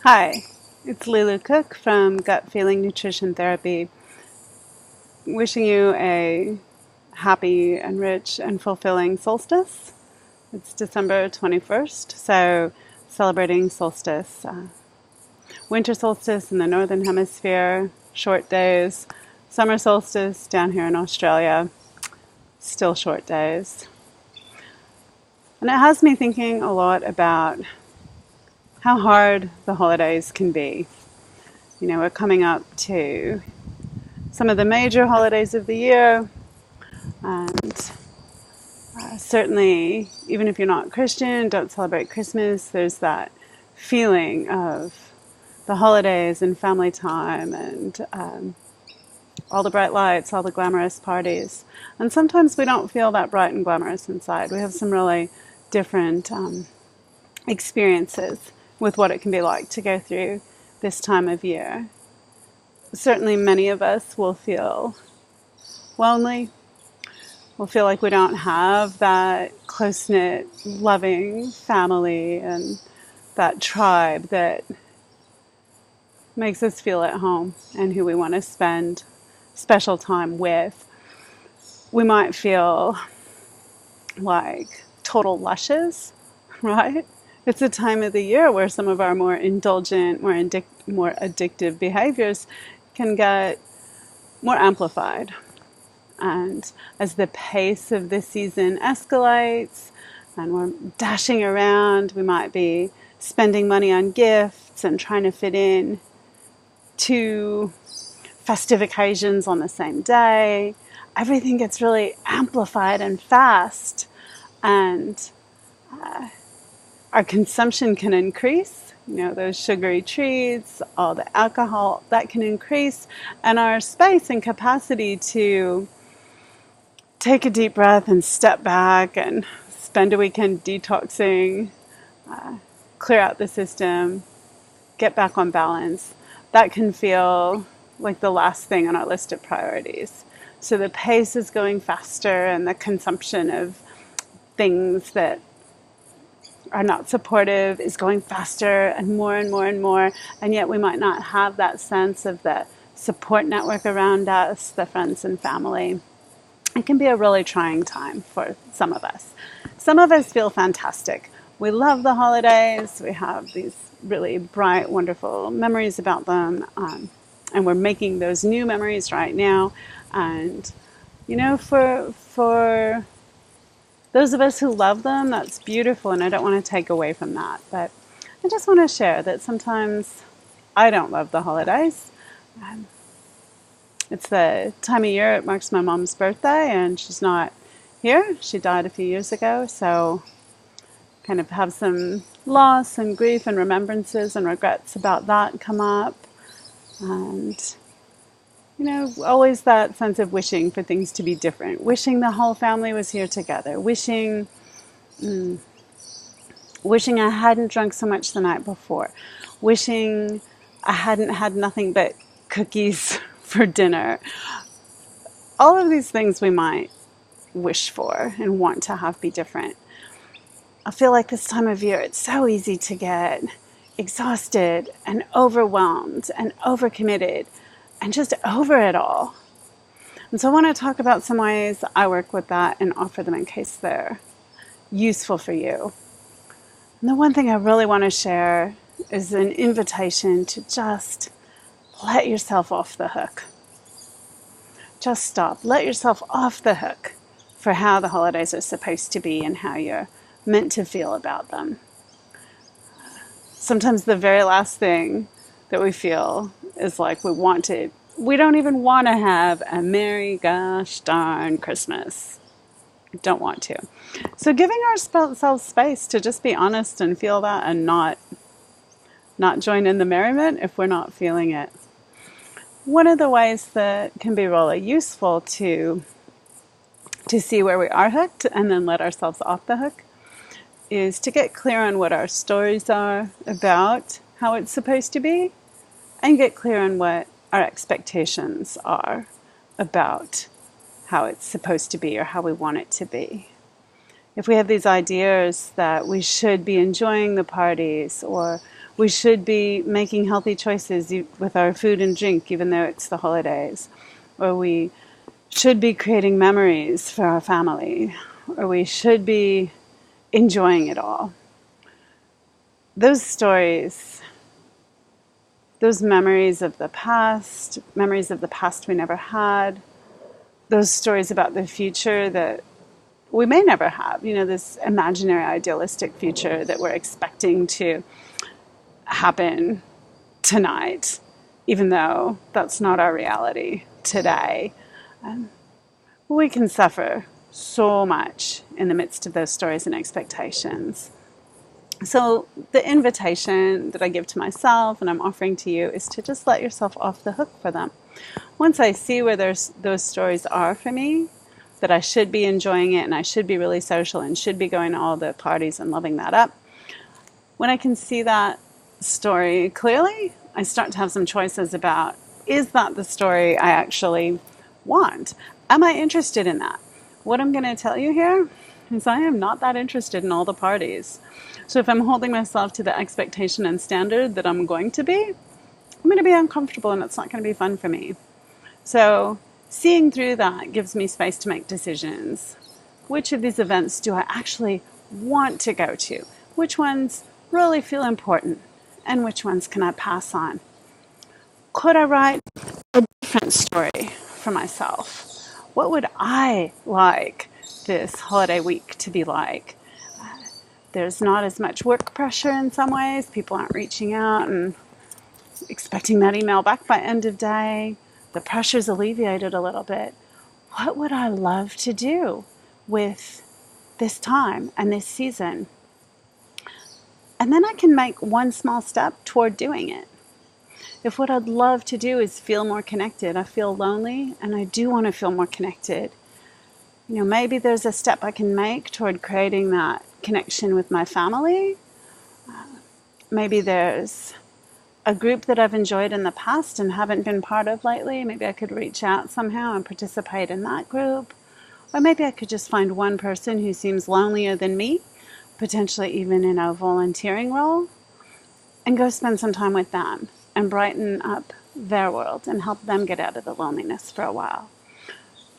Hi, it's Lulu Cook from Gut Feeling Nutrition Therapy, wishing you a happy and rich and fulfilling solstice. It's December 21st, so celebrating solstice. Winter solstice in the Northern Hemisphere, short days. Summer solstice down here in Australia, still short days. And it has me thinking a lot about how hard the holidays can be. You know, we're coming up to some of the major holidays of the year, and certainly, even if you're not Christian, don't celebrate Christmas, there's that feeling of the holidays and family time and all the bright lights, all the glamorous parties. And sometimes we don't feel that bright and glamorous inside. We have some really different experiences with what it can be like to go through this time of year. Certainly, many of us will feel lonely. We'll feel like we don't have that close-knit, loving family and that tribe that makes us feel at home and who we want to spend special time with. We might feel like total lushes, right? It's a time of the year where some of our more indulgent, more addictive behaviors can get more amplified. And as the pace of the season escalates and we're dashing around, we might be spending money on gifts and trying to fit in two festive occasions on the same day. Everything gets really amplified and fast, and our consumption can increase. You know, those sugary treats, all the alcohol, that can increase, and our space and capacity to take a deep breath and step back and spend a weekend detoxing, clear out the system, get back on balance. That can feel like the last thing on our list of priorities. So the pace is going faster and the consumption of things that are not supportive is going faster and more and more and more. And yet we might not have that sense of the support network around us, the friends and family. It can be a really trying time for some of us. Some of us feel fantastic. We love the holidays. We have these really bright, wonderful memories about them. And we're making those new memories right now. And, you know, for those of us who love them, that's beautiful. And I don't want to take away from that. But I just want to share that sometimes I don't love the holidays. It's the time of year it marks my mom's birthday, and she's not here. She died a few years ago, so kind of have some loss and grief and remembrances and regrets about that come up. And, you know, always that sense of wishing for things to be different, wishing the whole family was here together, wishing I hadn't drunk so much the night before, wishing I hadn't had nothing but cookies for dinner. All of these things we might wish for and want to have be different. I feel like this time of year it's so easy to get exhausted and overwhelmed and overcommitted and just over it all. And so I want to talk about some ways I work with that and offer them in case they're useful for you. And the one thing I really want to share is an invitation to just let yourself off the hook. Just stop. Let yourself off the hook for how the holidays are supposed to be and how you're meant to feel about them. Sometimes the very last thing that we feel is like we don't even want to have a merry gosh darn Christmas. Don't want to. So giving ourselves space to just be honest and feel that and not join in the merriment if we're not feeling it. One of the ways that can be really useful to see where we are hooked and then let ourselves off the hook is to get clear on what our stories are about how it's supposed to be and get clear on what our expectations are about how it's supposed to be or how we want it to be. if we have these ideas that we should be enjoying the parties, or we should be making healthy choices with our food and drink, even though it's the holidays, or we should be creating memories for our family, or we should be enjoying it all. Those stories, those memories of the past we never had, those stories about the future that we may never have, this imaginary idealistic future that we're expecting to happen tonight, even though that's not our reality today. We can suffer so much in the midst of those stories and expectations. So the invitation that I give to myself and I'm offering to you is to just let yourself off the hook for them. Once I see where those stories are for me, that I should be enjoying it and I should be really social and should be going to all the parties and loving that up, when I can see that story clearly, I start to have some choices about, is that the story I actually want? Am I interested in that? What I'm going to tell you here is I am not that interested in all the parties. So if I'm holding myself to the expectation and standard that I'm going to be, I'm going to be uncomfortable and it's not going to be fun for me. So seeing through that gives me space to make decisions. Which of these events do I actually want to go to? Which ones really feel important? And which ones can I pass on? Could I write a different story for myself? What would I like this holiday week to be like? There's not as much work pressure in some ways. People aren't reaching out and expecting that email back by end of day. The pressure's alleviated a little bit. What would I love to do with this time and this season? And then I can make one small step toward doing it. If what I'd love to do is feel more connected, I feel lonely and I do want to feel more connected. Maybe there's a step I can make toward creating that connection with my family. Maybe there's a group that I've enjoyed in the past and haven't been part of lately. Maybe I could reach out somehow and participate in that group. Or maybe I could just find one person who seems lonelier than me, potentially even in a volunteering role, and go spend some time with them and brighten up their world and help them get out of the loneliness for a while.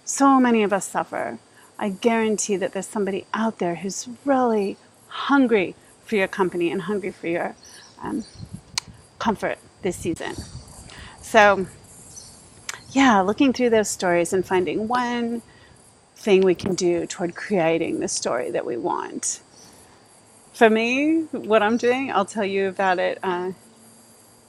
So many of us suffer. I guarantee that there's somebody out there who's really hungry for your company and hungry for your comfort this season. So, looking through those stories and finding one thing we can do toward creating the story that we want. For me, what I'm doing, I'll tell you about it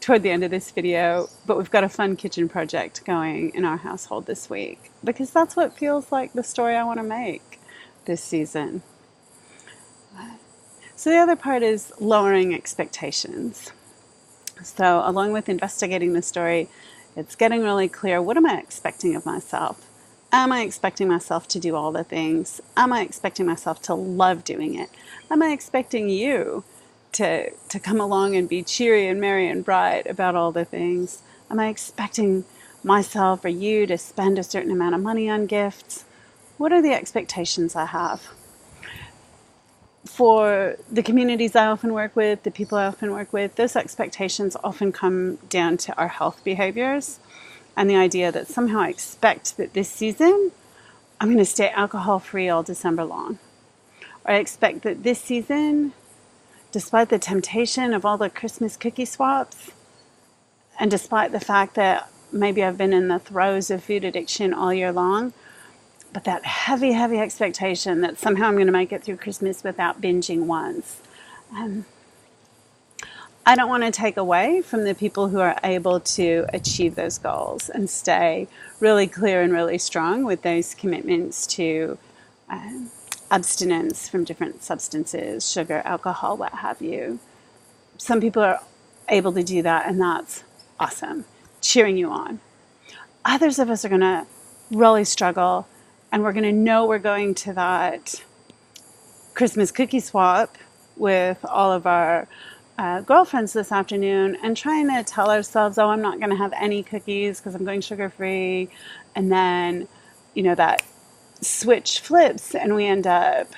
toward the end of this video, but we've got a fun kitchen project going in our household this week because that's what feels like the story I want to make this season. So the other part is lowering expectations. So along with investigating the story, it's getting really clear, what am I expecting of myself? Am I expecting myself to do all the things? Am I expecting myself to love doing it? Am I expecting you to come along and be cheery and merry and bright about all the things? Am I expecting myself or you to spend a certain amount of money on gifts? What are the expectations I have? For the communities I often work with, the people I often work with, those expectations often come down to our health behaviors and the idea that somehow I expect that this season I'm going to stay alcohol-free all December long. Or I expect that this season, despite the temptation of all the Christmas cookie swaps, and despite the fact that maybe I've been in the throes of food addiction all year long, but that heavy, heavy expectation that somehow I'm going to make it through Christmas without binging once. I don't want to take away from the people who are able to achieve those goals and stay really clear and really strong with those commitments to abstinence from different substances, sugar, alcohol, what have you. Some people are able to do that, and that's awesome. Cheering you on. Others of us are going to really struggle, and we're going to know we're going to that Christmas cookie swap with all of our girlfriends this afternoon and trying to tell ourselves, oh, I'm not going to have any cookies because I'm going sugar-free. And then, that switch flips and we end up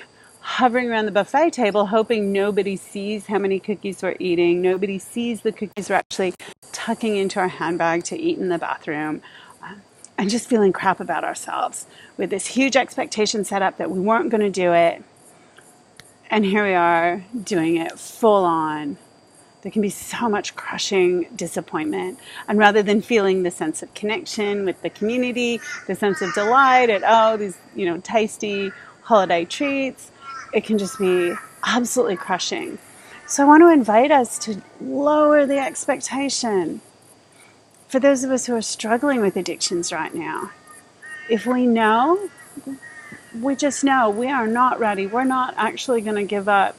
hovering around the buffet table, hoping nobody sees how many cookies we're eating. Nobody sees the cookies we're actually tucking into our handbag to eat in the bathroom. And just feeling crap about ourselves with this huge expectation set up that we weren't going to do it. And here we are doing it full on. There can be so much crushing disappointment. And rather than feeling the sense of connection with the community, the sense of delight at, oh, these, tasty holiday treats, it can just be absolutely crushing. So I want to invite us to lower the expectation. For those of us who are struggling with addictions right now, if we know, we just know we are not ready. We're not actually going to give up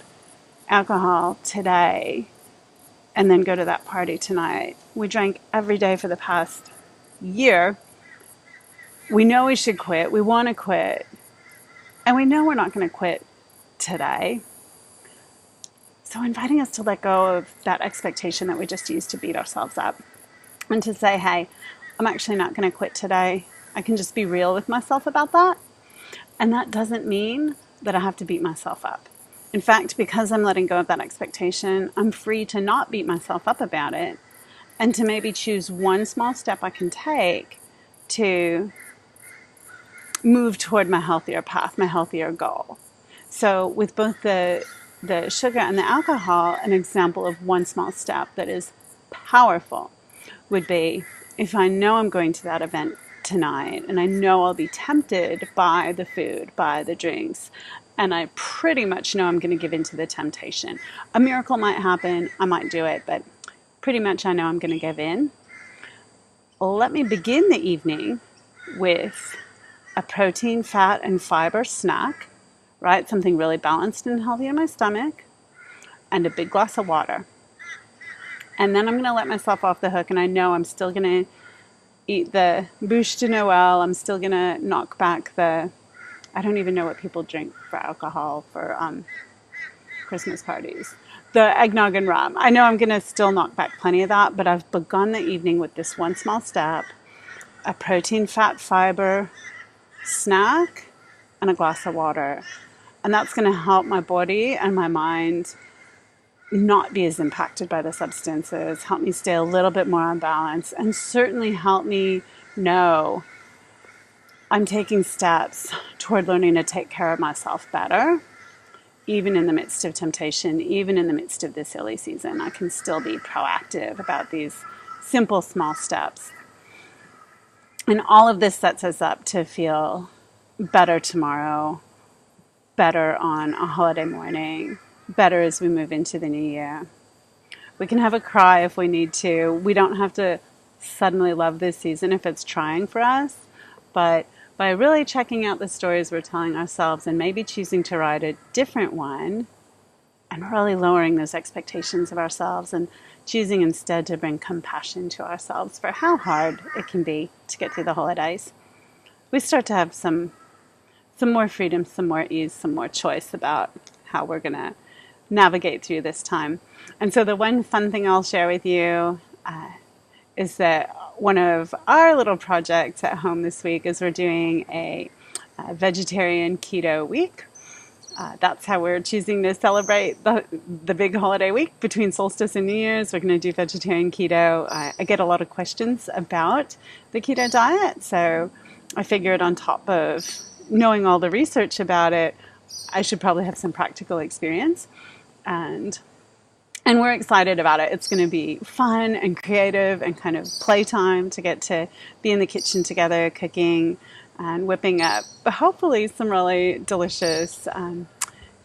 alcohol today and then go to that party tonight. We drank every day for the past year. We know we should quit. We want to quit. And we know we're not going to quit today. So inviting us to let go of that expectation that we just used to beat ourselves up. And to say, hey, I'm actually not going to quit today. I can just be real with myself about that. And that doesn't mean that I have to beat myself up. In fact, because I'm letting go of that expectation, I'm free to not beat myself up about it and to maybe choose one small step I can take to move toward my healthier path, my healthier goal. So with both the sugar and the alcohol, an example of one small step that is powerful would be, if I know I'm going to that event tonight and I know I'll be tempted by the food, by the drinks, and I pretty much know I'm going to give in to the temptation. A miracle might happen, I might do it, but pretty much I know I'm going to give in. Let me begin the evening with a protein, fat, and fiber snack, right? Something really balanced and healthy in my stomach, and a big glass of water. And then I'm going to let myself off the hook, and I know I'm still going to eat the bûche de Noël. I'm still going to knock back I don't even know what people drink for alcohol for Christmas parties. The eggnog and rum. I know I'm going to still knock back plenty of that, but I've begun the evening with this one small step, a protein, fat, fiber snack, and a glass of water. And that's going to help my body and my mind not be as impacted by the substances, help me stay a little bit more on balance, and certainly help me know I'm taking steps toward learning to take care of myself better, even in the midst of temptation, even in the midst of this silly season. I can still be proactive about these simple, small steps. And all of this sets us up to feel better tomorrow, better on a holiday morning, better as we move into the new year. We can have a cry if we need to. We don't have to suddenly love this season if it's trying for us, but by really checking out the stories we're telling ourselves and maybe choosing to write a different one and really lowering those expectations of ourselves and choosing instead to bring compassion to ourselves for how hard it can be to get through the holidays, we start to have some more freedom, some more ease, some more choice about how we're going to navigate through this time. And so the one fun thing I'll share with you is that one of our little projects at home this week is we're doing a vegetarian keto week. That's how we're choosing to celebrate the big holiday week between solstice and New Year's. We're going to do vegetarian keto. I get a lot of questions about the keto diet, so I figured on top of knowing all the research about it, I should probably have some practical experience. And we're excited about it. It's going to be fun and creative and kind of playtime to get to be in the kitchen together, cooking and whipping up, but hopefully some really delicious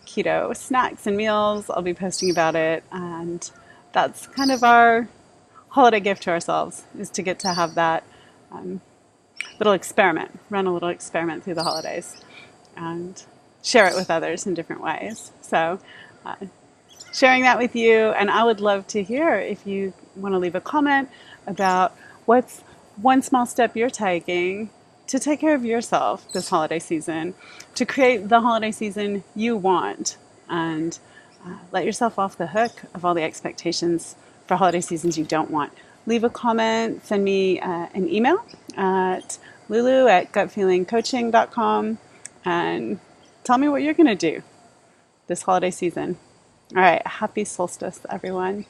keto snacks and meals. I'll be posting about it, and that's kind of our holiday gift to ourselves, is to get to have that little experiment, run a little experiment through the holidays and share it with others in different ways. So sharing that with you, and I would love to hear if you want to leave a comment about what's one small step you're taking to take care of yourself this holiday season, to create the holiday season you want, and let yourself off the hook of all the expectations for holiday seasons you don't want. Leave a comment, send me an email at lulu@gutfeelingcoaching.com, and tell me what you're going to do this holiday season. All right, happy solstice, everyone.